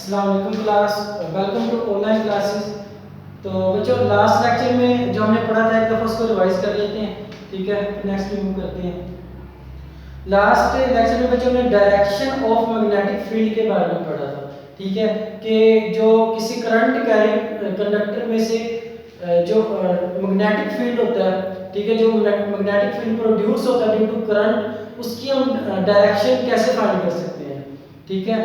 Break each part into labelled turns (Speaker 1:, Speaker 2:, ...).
Speaker 1: अस्सलाम वालेकुम class, welcome to online classes. तो बच्चों लास्ट लेक्चर में जो हमने पढ़ा था एक दफ़ा उसको रिवाइज कर लेते हैं, ठीक है। नेक्स्ट मूव करते हैं। लास्ट लेक्चर में बच्चों ने डायरेक्शन ऑफ मैग्नेटिक फील्ड के बारे में पढ़ा था, ठीक है, कि जो किसी करंट कैरिंग कंडक्टर में से जो मैग्नेटिक फील्ड होता है, ठीक है, जो मैग्नेटिक फील्ड प्रोड्यूस होता है ड्यू टू करंट, उसकी हम डायरेक्शन कैसे फाइंड कर सकते हैं, ठीक है।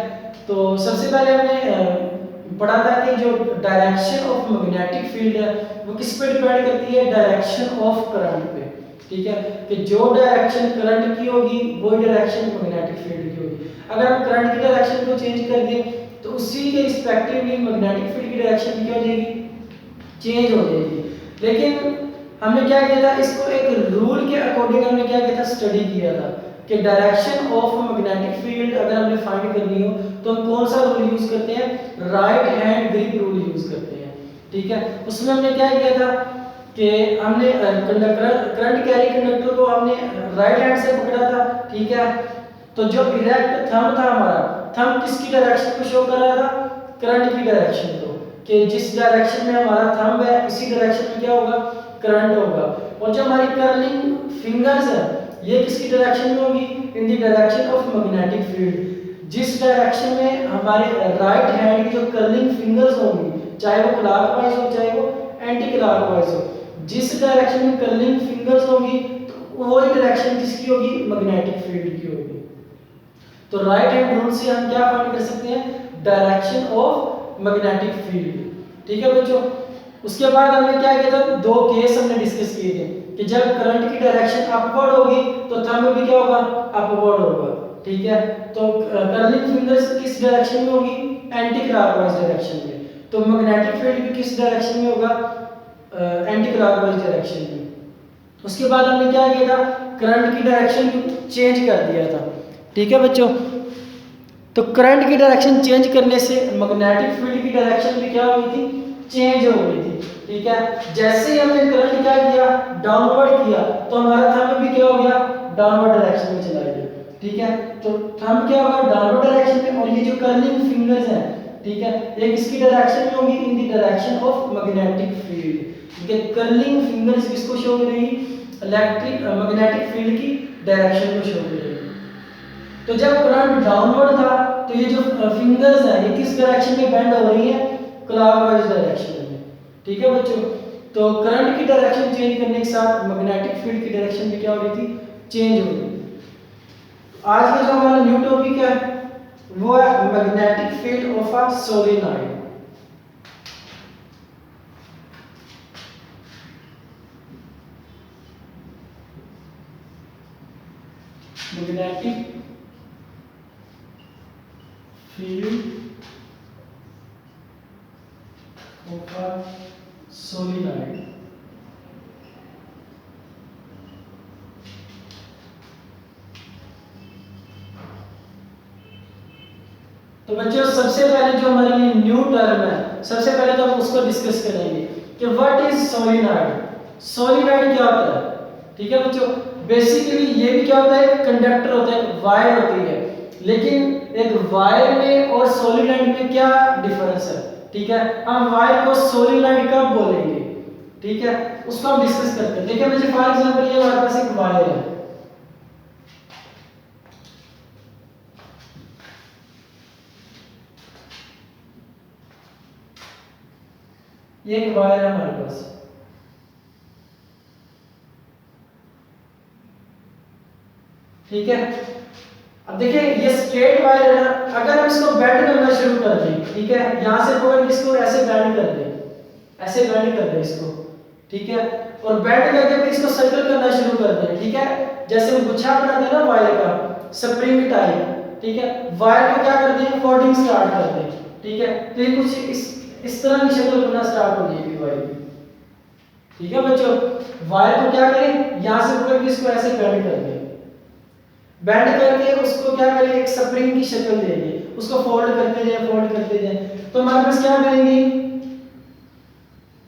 Speaker 1: तो सबसे पहले हमने पढ़ा था कि जो डायरेक्शन ऑफ मैग्नेटिक फील्ड है वो किस पे डिपेंड करती है, डायरेक्शन ऑफ करंट पे, ठीक है, कि जो डायरेक्शन करंट की होगी वही डायरेक्शन मैग्नेटिक फील्ड की होगी। अगर हम करंट की डायरेक्शन को चेंज कर दें तो उसी के रिस्पेक्टिवली मैग्नेटिक फील्ड की डायरेक्शन क्या हो जाएगी, चेंज हो जाएगी। लेकिन हमने क्या किया था, इसको एक रूल के अकॉर्डिंग हमने क्या किया था, स्टडी किया था कि डायरेक्शन ऑफ मैग्नेटिक फील्ड अगर हमने फाइंड करनी हो तो हम कौन सा रूल यूज करते हैं, right hand grip rule use करते हैं, ठीक है। उसमें हमने क्या किया था कि हमने करंट कैरी कंडक्टर को हमने राइट हैंड से पकड़ा था, ठीक है। तो जो इरेक्ट थंब था हमारा, थंब किसकी डायरेक्शन को शो कर रहा था, करंट की डायरेक्शन को, कि जिस डायरेक्शन में हमारा थंब है इसी डायरेक्शन में क्या होगा, करंट होगा। और जो हमारी कर्लिंग फिंगर्स है ये किसकी डायरेक्शन में होगी, in the direction of magnetic field. जिस डायरेक्शन में हमारे राइट हैंड की जो कर्लिंग फिंगर्स होंगी, चाहे वो क्लॉकवाइज हो चाहे वो एंटी क्लॉकवाइज हो, जिस डायरेक्शन में कर्लिंग फिंगर्स होंगी तो वही डायरेक्शन किसकी होगी, मैग्नेटिक फील्ड की होगी। तो राइट हैंड रूल से हम क्या फाइंड कर सकते हैं, डायरेक्शन ऑफ मैग्नेटिक फील्ड, ठीक है बच्चों। उसके बाद हमने क्या किया था, दो केस हमने डिस्कस किए थे कि जब करंट की डायरेक्शन अपवर्ड होगी तो थंब भी क्या होगा, अपवर्ड होगा, ठीक है। तो कर्लिंग फिंगर्स किस डायरेक्शन में होगी, एंटी क्लॉकवाइज डायरेक्शन में। तो मैग्नेटिक फील्ड भी किस डायरेक्शन में होगा, एंटी क्लॉकवाइज डायरेक्शन में। उसके बाद हमने क्या किया था, करंट की डायरेक्शन चेंज कर दिया था, ठीक है बच्चों। तो करंट की डायरेक्शन चेंज करने से मैग्नेटिक फील्ड की डायरेक्शन भी क्या हो गई थी, चेंज हो गई थी, ठीक है। जैसे ही हमने करंट क्या किया, डाउनवर्ड किया, तो हमारा थंब भी क्या हो गया, डाउनवर्ड डायरेक्शन में चला गया, ठीक है। तो थंब क्या होगा, डाउनवर्ड डायरेक्शन में, और ये जो कर्लिंग फिंगर्स हैं, ठीक है, ये किसकी डायरेक्शन में होगी, in the direction of magnetic field, ठीक है। कर्लिंग फिंगर्स किसको शो करेगी, इलेक्ट्रिक मैग्नेटिक फील्ड की डायरेक्शन को शो करेगी। तो जब करंट डाउनवर्ड था तो ये जो फिंगर्स है ये किस डायरेक्शन में बेंड हो रही है, क्लॉकवाइज डायरेक्शन में, ठीक है बच्चों। तो करंट की डायरेक्शन चेंज करने के साथ मैग्नेटिक फील्ड की डायरेक्शन भी क्या हो रही थी, चेंज हो रही थी। आज का जो हमारा न्यू टॉपिक है वो है magnetic field of a solenoid. Magnetic field of a solenoid. तो बच्चों सबसे पहले जो हमारे लिए न्यू टर्म है, सबसे पहले तो हम उसको डिस्कस करेंगे कि व्हाट इज सोलेनॉइड। सोलेनॉइड क्या होता है, ठीक है बच्चों। बेसिकली ये भी क्या होता है, कंडक्टर होता है, वायर होती है। लेकिन एक वायर में और सोलेनॉइड में क्या डिफरेंस है, ठीक है। हम वायर को सोलेनॉइड कब बोलेंगे, ठीक है, उसको हम डिस्कस करते हैं। देखिए मुझे फॉर एग्जांपल ये हमारे पास एक वायर है, ये एक वायर है हमारे पास, ठीक है। अब देखिए ये स्ट्रेट वायर है ना, अगर हम इसको बेंड करना शुरू कर दें, ठीक है, यहां से पकड़ इसको ऐसे बेंड कर दें, ऐसे बेंड कर दें इसको, ठीक है, और बेंड करके फिर इसको सर्कल करना शुरू कर दें, ठीक है। जैसे हम गुच्छा बनाते हैं ना वायर का, स्प्रिंग टाइप, ठीक है, वायर को क्या कर दें, फोल्डिंग स्टार्ट कर दें, ठीक है। तो ये कुछ इस तरह की शक्ल बनना स्टार्ट हो जाएगी वायर की, ठीक है बच्चों। वायर को क्या करें, यहां से पकड़ के इसको ऐसे बेंड कर दें, बेंड करके उसको क्या करें, एक स्प्रिंग की शक्ल देंगे, उसको फोल्ड करते जाए, फोल्ड करते जाए, तो हमारे पास क्या बनेगी,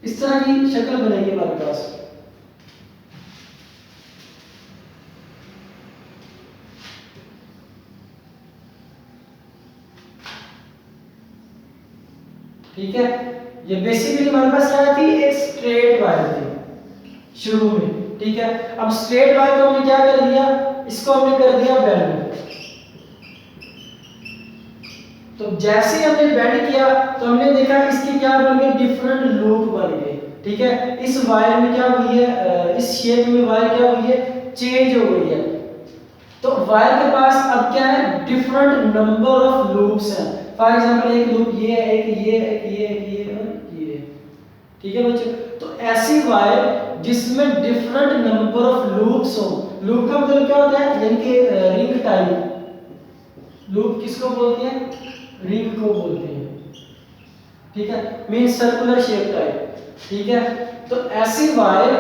Speaker 1: इस तरह की शक्ल बनेगी हमारे पास। ठीक है। ये बेसिकली हमारे पास क्या थी, एक स्ट्रेट वायर थी शुरू में, ठीक है। अब स्ट्रेट वायर को हमने क्या कर दिया, इसको हमने कर दिया बेंड। तो जैसे हमने बेंड किया तो हमने देखा इसके क्या बन गए, डिफरेंट लूप बन गए, ठीक है। इस वायर में क्या हुई है, इस शेप में वायर क्या हुई है, चेंज हो गई है। तो वायर के पास अब क्या है, डिफरेंट नंबर ऑफ लूप्स हैं। फॉर एग्जांपल एक लूप ये है, एक ये, एक ये, एक ये और ये, ठीक है बच्चों। तो ऐसी वायर जिसमें डिफरेंट नंबर ऑफ लूप्स हो, लूप का मतलब क्या होता है, यानी कि रिंग टाइप। लूप किसको बोलते हैं, रिंग को बोलते हैं, ठीक है, मीन सर्कुलर शेप टाइप, ठीक है। तो ऐसी वायर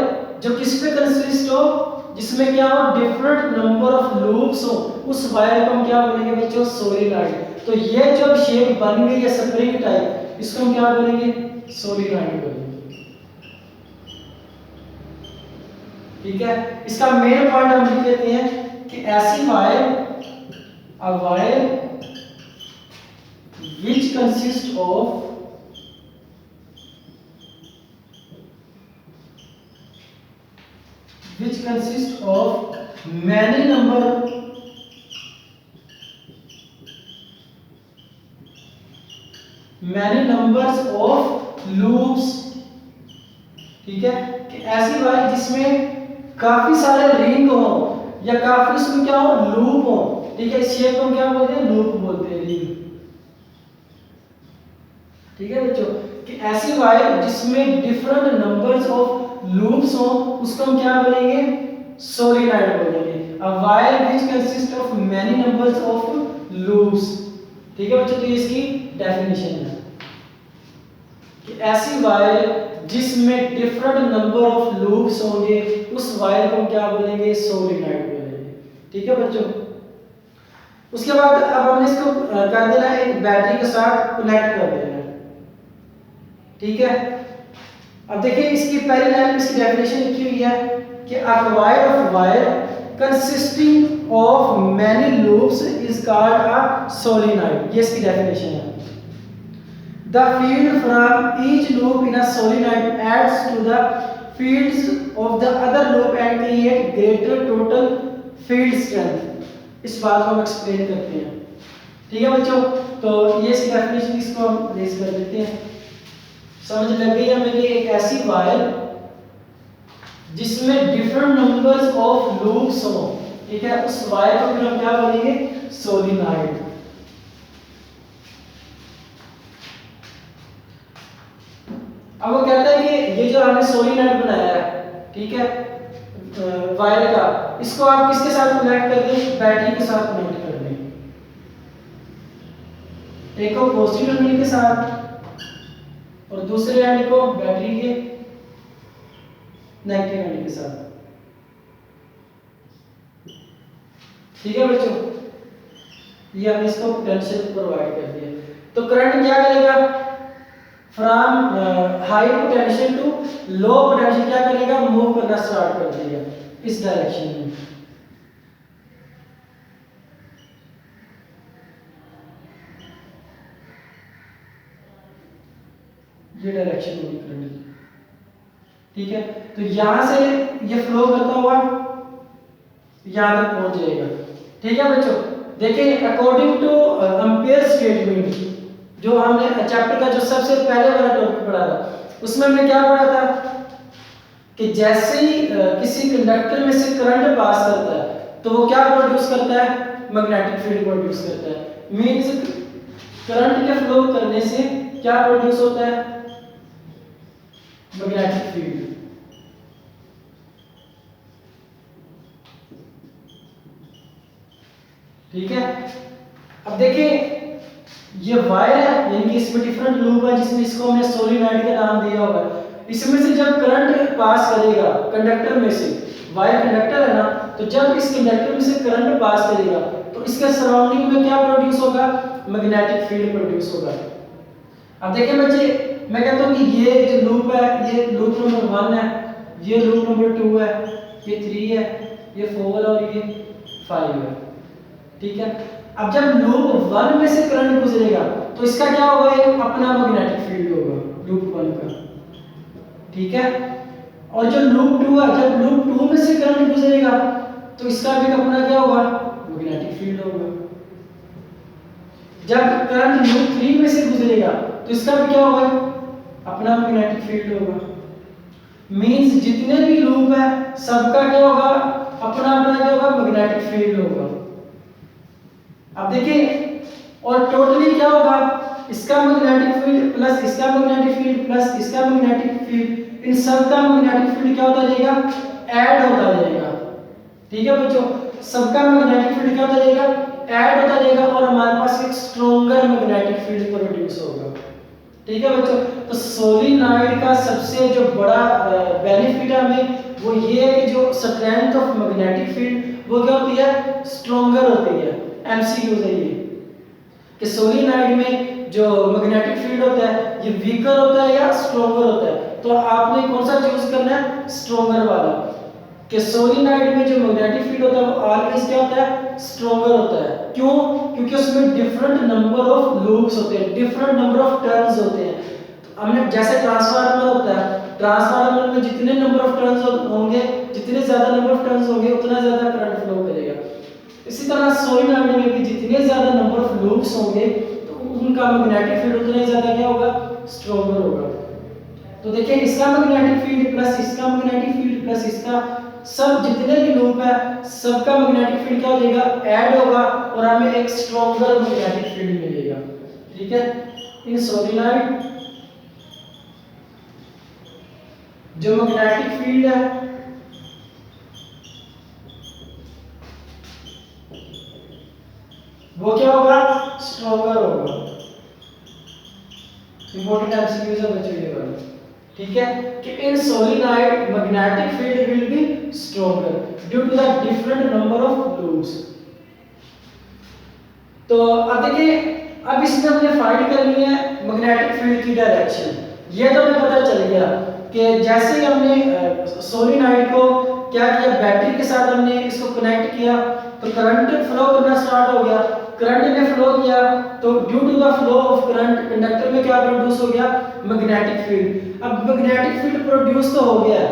Speaker 1: जो किस पे कंसिस्ट हो, जिसमें क्या हो, डिफरेंट नंबर ऑफ लूप्स हो, उस वायर को हम क्या बोलेंगे बच्चों, सोलेनॉइड। तो ये जो शेप बन गई है स्प्रिंग टाइप, इसको हम क्या बोलेंगे, सोलेनॉइड बोलेंगे, ठीक है। इसका मेन पॉइंट हम लिख लेते हैं कि ऐसी wire, a wire which consists of many numbers of loops, ठीक है। कि ऐसी वायर जिसमें काफी सारे रिंग हो या काफी उसमें क्या हो, लूप हो, ठीक है। इस शेप को हम क्या बोलते हैं, लूप बोलते हैं, रिंग, ठीक है बच्चों। कि ऐसी वायर जिसमें डिफरेंट नंबर्स ऑफ लूप्स हो, उसको हम क्या बोलेंगे, सोलेनॉइड बोलेंगे। A wire which consist of many numbers of loops, ठीक है बच्चों। तो ये इसकी डेफिनेशन है कि ऐसी वायर जिसमें डिफरेंट नंबर ऑफ लूप्स होंगे, उस वायर को हम क्या बोलेंगे, सोलेनॉइड बोलेंगे, ठीक है बच्चों। उसके बाद अब हमने इसको कर देना है एक बैटरी के साथ कनेक्ट कर देना है, ठीक है। अब देखिए इसकी पहली लाइन में इसकी डेफिनेशन लिखी हुई है कि a wire of wire consisting of many loops is called a solenoid, ये इसकी डेफिनेशन है। The field from each loop in a solenoid adds to the fields of the other loop and create greater total field strength. इस बात को हम explain करते हैं, ठीक है बच्चों। तो ये इसकी डेफिनेशन, इसको हम रेज कर देते हैं। समझ लग गई हमें कि एक ऐसी वायर जिसमें डिफरेंट नंबर्स ऑफ लूप्स हो, ठीक है, उस वायर को फिर हम क्या बोलेंगे, सोलेनॉइड। अब वो कहता है कि ये जो हमने सोलेनॉइड बनाया है, ठीक है, वायर का, इसको आप किसके साथ कनेक्ट कर दें, बैटरी के साथ कनेक्ट कर दें। एक को पॉजिटिव टर्मिनल के साथ और दूसरे एंड को बैटरी के नेगेटिव एंड के साथ, ठीक है बच्चों। ये हमने इसको पोटेंशियल प्रोवाइड कर दिया। तो करंट क्या करेगा, from high potential to low potential क्या करेगा, मूव करना स्टार्ट कर देगा इस डायरेक्शन में। ये डायरेक्शन होगी करंट की, ठीक है। तो यहां से ये फ्लो करता हुआ यहां तक पहुंच जाएगा, ठीक है बच्चों। देखिए अकॉर्डिंग टू एम्पियर स्टेटमेंट, जो हमने चैप्टर का जो सबसे पहले वाला टॉपिक पढ़ा था, उसमें हमने क्या पढ़ा था कि जैसे ही किसी कंडक्टर में से करंट पास करता है तो वो क्या प्रोड्यूस करता है, मैग्नेटिक फील्ड प्रोड्यूस करता है। मींस करंट के फ्लो करने से क्या प्रोड्यूस होता है, मैग्नेटिक फील्ड, ठीक है। अब देखिए ये वायर है, यानी कि इसमें डिफरेंट लूप है, जिसमें इसको हमने सोलेनॉइड का नाम दिया होगा। इसमें से जब करंट पास करेगा कंडक्टर में से, वायर कंडक्टर है ना, तो जब इस कंडक्टर में से करंट पास करेगा तो इसके सराउंडिंग में क्या प्रोड्यूस होगा, मैग्नेटिक फील्ड प्रोड्यूस होगा। अब देखिए बच्चे, मैं कहता हूं कि ये जो लूप है, ये लूप नंबर 1 है, ये लूप नंबर 2 है, ये 3 है, ये 4 और ये 5 है, ठीक है। अब जब लूप 1 में से करंट गुजरेगा तो इसका क्या होगा, एक अपना मैग्नेटिक फील्ड होगा लूप 1 का, ठीक है। और जो लूप 2 है, जब लूप 2 में से करंट गुजरेगा तो इसका भी अपना क्या होगा, मैग्नेटिक फील्ड होगा। जब करंट लूप 3 में से गुजरेगा तो इसका भी क्या होगा, अपना मैग्नेटिक फील्ड होगा। मींस जितने भी लूप है सबका क्या होगा, अपना अपना क्या होगा, मैग्नेटिक फील्ड होगा। अब देखिए, और टोटली क्या होगा, इसका मैग्नेटिक फील्ड प्लस इसका मैग्नेटिक फील्ड प्लस इसका मैग्नेटिक फील्ड, इन सब का मैग्नेटिक फील्ड क्या होता जाएगा, ऐड होता जाएगा, ठीक है बच्चों। सबका मैग्नेटिक फील्ड क्या होता जाएगा, ऐड होता जाएगा, और हमारे पास एक स्ट्रॉन्गर मैग्नेटिक फील्ड प्रोड्यूस होगा, ठीक है बच्चों। तो सोलेनॉइड का सबसे जो बड़ा बेनिफिट है हमें वो ये है कि जो स्ट्रेंथ ऑफ मैग्नेटिक फील्ड वो क्या होती है, स्ट्रॉन्गर होती है। एमसीक्यू है ये कि सोलेनॉइड में जो मैग्नेटिक फील्ड होता है ये वीकर होता है या स्ट्रॉन्गर होता है, तो आपने कौन सा चूज करना है, स्ट्रॉन्गर वाला। कि सोलेनॉइड में जो मैग्नेटिक फील्ड होता है वो ऑलवेज क्या होता है, स्ट्रॉन्गर होता है। क्यों, क्योंकि उसमें डिफरेंट नंबर ऑफ लूप्स होते हैं, डिफरेंट नंबर ऑफ टर्न्स होते हैं। तो हमने जैसे ट्रांसफार्मर होता है, ट्रांसफार्मर में जितने नंबर ऑफ टर्न्स होंगे, जितने ज्यादा नंबर ऑफ टर्न्स होंगे उतना ज्यादा करंट फ्लो करेगा। इसी तरह सोलेनॉइड में भी जितने ज्यादा नंबर ऑफ लूप्स होंगे तो उनका मैग्नेटिक फील्ड उतना ही ज्यादा क्या होगा, स्ट्रॉन्गर होगा। तो देखिए, इसका मैग्नेटिक फील्ड प्लस इसका मैग्नेटिक फील्ड प्लस इसका, सब जितने भी लूप है सबका मैग्नेटिक फील्ड क्या हो जाएगा, ऐड होगा, और हमें एक स्ट्रॉन्गर मैग्नेटिक फील्ड मिलेगा, ठीक है। इन सोलेनॉइड जो मैग्नेटिक फील्ड है वो क्या होगा, स्ट्रॉन्गर होगा। इंपॉर्टेंट एमसीक्यूज है बच्चों ये वाला, ठीक है, कि in solenoid magnetic field will be stronger due to the different number of loops. तो अब देखिए, अब इसमें हमने फाइंड करनी है मैग्नेटिक फील्ड की डायरेक्शन। ये तो हमें पता चल गया कि जैसे ही हमने सोलेनॉइड को क्या किया, बैटरी के साथ हमने इसको कनेक्ट किया तो करंट फ्लो करना स्टार्ट हो गया। करंट ने फ्लो किया तो due to the flow of current inductor में क्या प्रोड्यूस हो गया, मैग्नेटिक फील्ड। अब मैग्नेटिक फील्ड प्रोड्यूस तो हो गया है,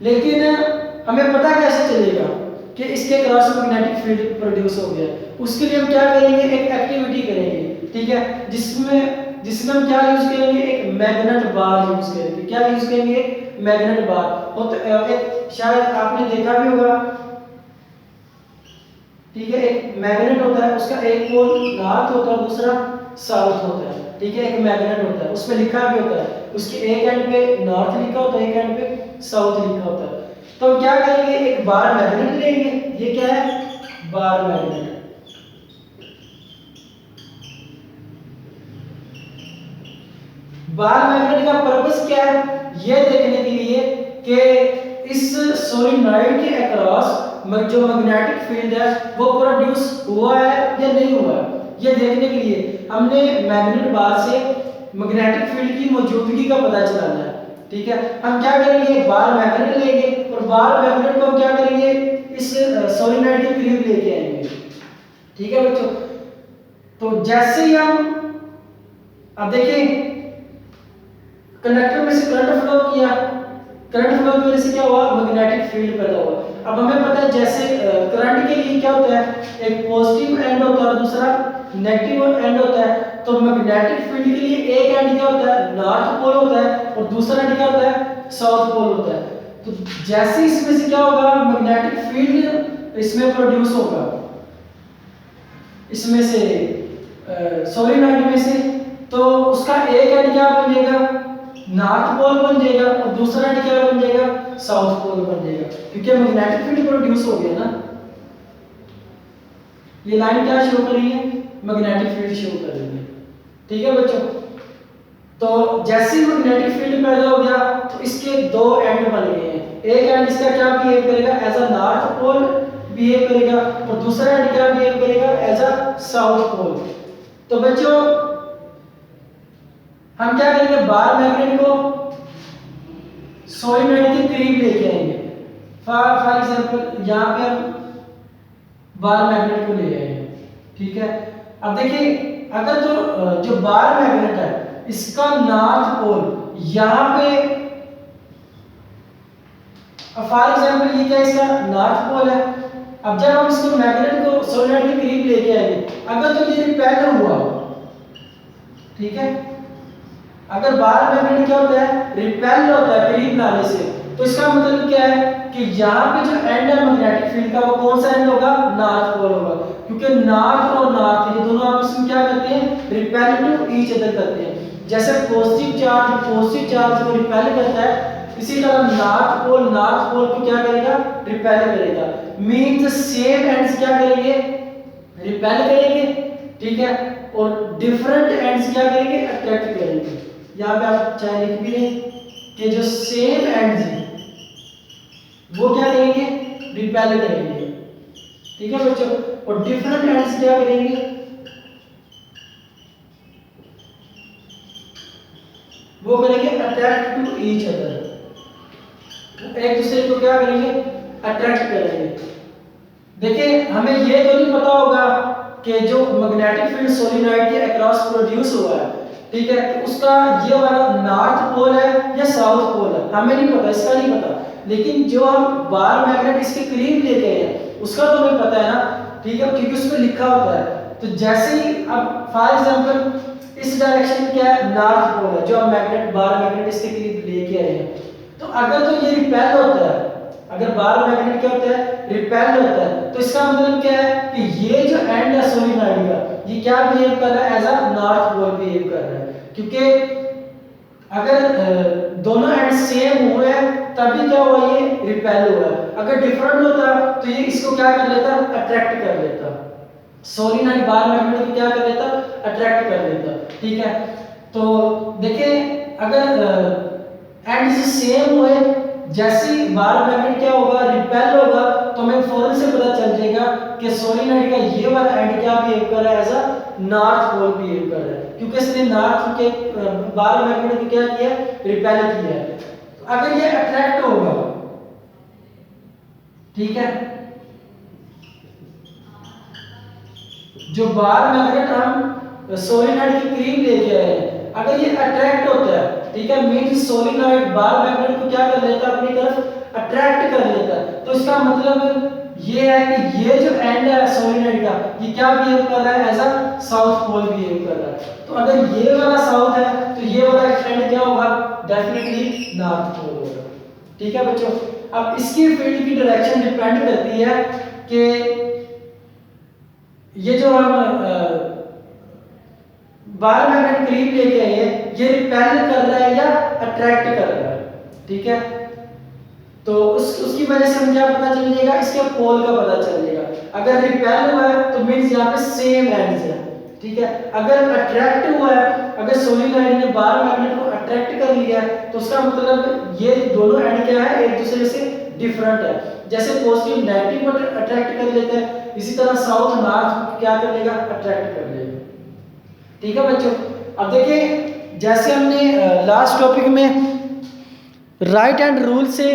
Speaker 1: लेकिन हमें पता कैसे चलेगा कि इसके क्रॉस मैग्नेटिक फील्ड प्रोड्यूस हो गया। उसके लिए हम क्या करेंगे, एक एक्टिविटी करेंगे, ठीक है, जिसमें हम क्या यूज करेंगे, एक मैग्नेट बार यूज करेंगे। क्या यूज करेंगे, एक मैग्नेट बार। और एक शायद आपने देखा भी होगा, ठीक है, एक मैग्नेट होता है, उसका एक पोल नॉर्थ होता है, दूसरा साउथ होता है, ठीक है। एक मैग्नेट होता है, उसमें लिखा भी होता है, उसके एक एंड पे नॉर्थ लिखा होता है, एक एंड पे साउथ लिखा होता है। तो हम क्या करेंगे, एक बार मैग्नेट लेंगे। ये क्या है, बार मैग्नेट। बार मैग्नेट का पर्पस क्या है, ये देखने के लिए कि इस सोलेनॉइड के अक्रॉस जो मैग्नेटिक फील्ड है वो प्रोड्यूस हुआ है या नहीं हुआ है, ये देखने के लिए हमने मैग्नेट बार से मैग्नेटिक फील्ड की मौजूदगी का पता चलाना है, ठीक है। हम क्या करेंगे, बार मैग्नेट लेंगे और बार मैग्नेट को हम क्या करेंगे, इस सोलेनॉइड के करीब लेके आएंगे, ठीक है बच्चों। तो जैसे ही हम, अब देखिए, कंडक्टर में से करंट फ्लो किया, करंट फ्लो की वजह से क्या हुआ, मैग्नेटिक फील्ड पैदा हुआ। अब हमें पता है जैसे करंट के लिए क्या होता है, एक पॉजिटिव एंड होता है और दूसरा नेगेटिव एंड होता है। तो मैग्नेटिक फील्ड के लिए एक एंड क्या होता है, नॉर्थ पोल होता है, और दूसरा एंड क्या होता है, साउथ पोल होता है। तो जैसे इसमें से क्या होगा, मैग्नेटिक फील्ड इसमें प्रोड्यूस होगा, इसमें से सोलेनॉइड में से, तो उसका एक एंड क्या बनेगा, नॉर्थ पोल बन जाएगा, और दूसरा एंड क्या बन जाएगा, साउथ पोल बन जाएगा, क्योंकि मैग्नेटिक फील्ड प्रोड्यूस हो गया ना। ये लाइन क्या शो कर रही है, मैग्नेटिक फील्ड शो कर रही है, ठीक है बच्चों। तो जैसे ही मैग्नेटिक फील्ड पैदा हो गया तो इसके दो एंड बन गए हैं। एक एंड इसका क्या बिहेव करेगा, as a north pole behave करेगा, और दूसरा एंड क्या बिहेव करेगा, एज अ साउथ पोल। तो बच्चों, हम क्या करेंगे, बार मैग्नेट को सोलेनॉइड के करीब लेके आएंगे। फॉर एग्जांपल यहाँ पे हम बार मैग्नेट को ले आएंगे, ठीक है। अब देखिए अगर जो बार मैग्नेट है इसका नॉर्थ पोल यहाँ पे, फॉर एग्जांपल ये क्या इसका नॉर्थ पोल है। अब जब हम इसको मैग्नेट को सोलेनॉइड के करीब लेके आएंगे, अगर तो ये रिपेल हुआ, ठीक है, अगर बार मैग्नेट क्या होता है रिपेल होता है करीब लाने से, तो इसका मतलब क्या है कि यहाँ पे जो एंड है मैग्नेटिक फील्ड का वो कौन सा एंड होगा, नॉर्थ पोल होगा, क्योंकि नॉर्थ और नॉर्थ ये दोनों आपस में क्या करते हैं, रिपेल टू ईच अदर करते हैं। जैसे पॉजिटिव चार्ज को रिपेल करता है, इसी तरह नॉर्थ पोल को क्या करेगा, रिपेल करेगा। मींस सेम एंड्स क्या करेंगे, रिपेल करेंगे, ठीक है, और डिफरेंट एंड्स क्या करेंगे, अट्रैक्ट करेंगे। यहाँ पे आप चाहे लिख भी लें कि जो सेम एंड्स हैं वो क्या करेंगे, रिपेल करेंगे, ठीक है बच्चों, और डिफरेंट एंड्स क्या करेंगे, वो करेंगे अट्रैक्ट टू ईच अदर, एक दूसरे को क्या करेंगे, अट्रैक्ट करेंगे। देखिए हमें ये तो नहीं पता होगा कि जो मैग्नेटिक फील्ड सोलेनॉइड के अक्रॉस प्रोड्यूस हुआ है, ठीक है, तो उसका ये वाला नॉर्थ पोल है या साउथ पोल है, हमें नहीं पता, इसका नहीं पता। लेकिन जो हम बार मैग्नेट इसके करीब लेके हैं उसका तो हमें पता है ना, ठीक है, क्योंकि उस पर लिखा होता है। तो जैसे ही अब फॉर एग्जांपल इस डायरेक्शन में क्या है, नॉर्थ पोल है, जो हम मैग्नेट बार मैग्नेट इसके करीब लेके आए हैं, तो अगर तो ये रिपेल होता है, अगर बार मैग्नेट क्या होता है, रिपेल होता है, तो इसका मतलब क्या है कि ये जो एंड है सोलेनॉइड का, ये क्या बिहेव कर रहा है, as a north pole behave कर रहा है। क्योंकि अगर दोनों एंड सेम हुए हैं तभी क्या हुआ, ये रिपेल हुआ है। अगर डिफरेंट होता तो ये इसको क्या कर लेता, अट्रैक्ट कर लेता, सोलेनॉइड बार मैग्नेट को क्या कर लेता, अट्रैक्ट कर लेता, ठीक है। तो देखिए अगर एंड सेम हुए, जैसे बार मैग्नेट क्या होगा, रिपेल होगा, तो हमें फौरन से पता चल जाएगा कि सोलेनॉइड का ये वाला एंड क्या बिहेव कर रहा है, as a north pole behave कर रहा है, क्योंकि इसने नॉर्थ के बार मैग्नेट को क्या किया, रिपेल किया है। तो अगर ये अट्रैक्ट होगा, ठीक है, जो बार मैग्नेट हम सोलेनॉइड के करीब लेके आए हैं, अगर ये अट्रैक्ट होता है, ठीक है, मींस सोलेनॉइड बार मैग्नेट को क्या कर लेता है, अपनी तरफ अट्रैक्ट कर लेता है। तो इसका मतलब ये है कि ये जो एंड है सोलेनॉइड का, ये क्या बिहेव कर रहा है, as a south pole behave कर रहा है। तो अगर ये वाला साउथ है तो ये वाला एंड क्या होगा, डेफिनेटली नॉर्थ पोल होगा, ठीक है बच्चों। अब इसकी फील्ड की डायरेक्शन डिपेंड करती है कि ये जो हम बार मैग्नेट करीब लेके आए हैं, ये रिपेल कर रहा है या अट्रैक्ट कर रहा है, ठीक है। तो उसकी वजह से हम क्या पता चल जाएगा, इसके पोल का पता चल जाएगा। अगर रिपेल हुआ है तो मींस यहाँ पे सेम एंड्स है, ठीक है। अगर अट्रैक्ट हुआ है, अगर सोलेनॉइड ने बार मैग्नेट को अट्रैक्ट कर लिया है, तो उसका मतलब ये दोनों एंड क्या है, एक दूसरे से डिफरेंट है। जैसे पॉजिटिव नेगेटिव को अट्रैक्ट कर लेते हैं, इसी तरह साउथ नॉर्थ क्या कर लेगा, अट्रैक्ट कर लेगा, ठीक है बच्चों। अब देखिए जैसे हमने लास्ट टॉपिक में राइट हैंड रूल से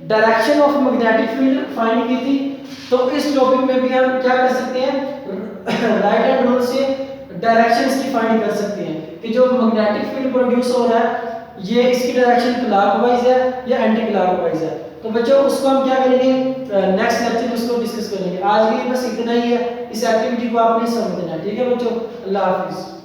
Speaker 1: direction of magnetic field find की थी, तो इस टॉपिक में भी हम क्या कर सकते हैं, राइट हैंड रूल से डायरेक्शंस की फाइंड कर सकते हैं कि जो मैग्नेटिक फील्ड प्रोड्यूस हो रहा है ये इसकी डायरेक्शन क्लॉकवाइज है या एंटी क्लॉकवाइज है। तो बच्चों उसको हम क्या करेंगे, नेक्स्ट लेक्चर में उसको डिस्कस करेंगे। आज के लिए बस इतना ही है, इस एक्टिविटी को आपने समझना है, ठीक है बच्चों। अल्लाह हाफिज़।